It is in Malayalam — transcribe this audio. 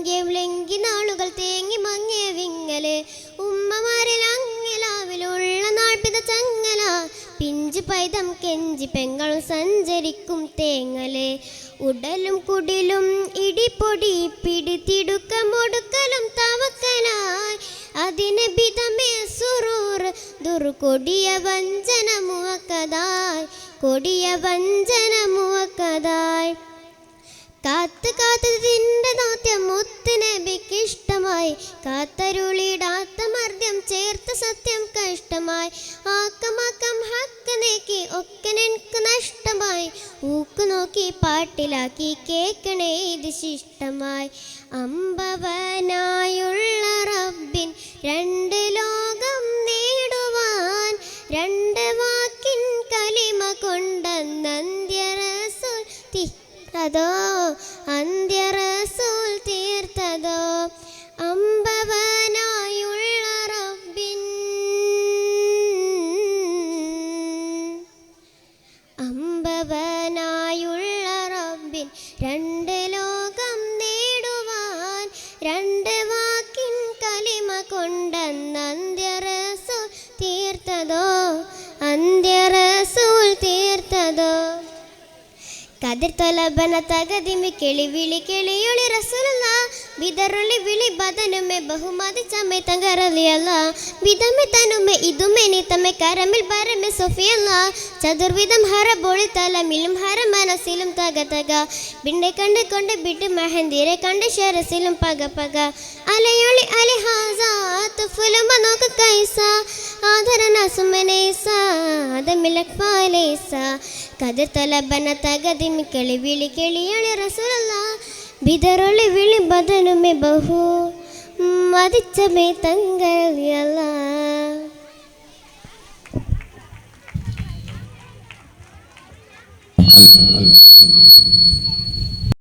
മങ്ങിയ നാളുകൾ തേങ്ങി മങ്ങിയ വിങ്ങല് ഉമ്മമാരിൽ അങ്ങിലാവിലുള്ള നാൾപിത ചങ്ങല പിഞ്ചു പൈതം കെഞ്ചി പെങ്ങളും സഞ്ചരിക്കും തേങ്ങല് ഉടലും കുടിലും ഇടിപ്പൊടി പിടിത്തിടുക്കമൊടുക്കലും തവക്കലായി അതിന് ബിതമേ സുറൂർ ദുർകൊടിയ വഞ്ചന മുവക്കതായി കൊടിയ വഞ്ചന മുവക്കതായി കാത്ത് കാത്ത് തിൻ്റെ ദൗത്യം മുത്ത് നബിക്ക് ഇഷ്ടമായി കാത്തരുളിടാത്ത മർദ്യം ചേർത്ത് സത്യം കഷ്ടമായി ആക്കമാക്കം ഹക്ക് നീക്കി ഒക്കെ നിനക്ക് നഷ്ടമായി ഊക്ക് നോക്കി പാട്ടിലാക്കി കേൾക്കണേ ഇത് ശിഷ്ടമായി അമ്പവനായുള്ള റബ്ബിൻ രണ്ട് ലോകം നേടുവാൻ രണ്ട് വാക്കിൻ കലിമ കൊണ്ടെന്നന്ത്യ റസൂൽ തീർത്തതോ അന്ത്യ റസൂൽ തീർത്തതോ അമ്പവനായുള്ള റബ്ബിൻ അമ്പവനായുള്ള റബ്ബിൻ രണ്ട് ലോകം നേടുവാൻ രണ്ട് വാക്കിൻ കലിമ കൊണ്ടെന്നന്ത്യ റസൂൽ തീർത്തതോ അന്ത്യ റസൂൽ തീർത്തതോ കതിർ തൊലബന തകതിമി കിളി വിളി കിളിയൊളി റസൂലുള്ള വിതറുള്ളി വിളി ബദനുമെ ബഹുമതി ചമ്മെ തങ്കറലിയല്ല വിധമെ തനുമെ ഇതുമെ നിതമെ കരമിൽ ബരമെ സൊഫിയല്ല ചതുർവിധം ഹര ബോളി തലമിലും ഹര മനസ്സിലും തക തക ബിണ്ടെ കണ്ട് കൊണ്ട് ബിട്ട് മെഹന്തിരെ കണ്ട് ഷെറസിലും പക പക അലയൊളി അലിഹാസ തുഫുലുമ നോക്ക് കൈസ ആദരന സുമനൈസ അതമിലക്ഫാലൈസ കതിർ തൊലബന തകതിമി കിളി വിളി കിളിയൊളി റസൂലുള്ള വിതറുള്ളി വിളി ബദനുമെ ബഹു മതിച്ചമേ തങ്കറിയല്ല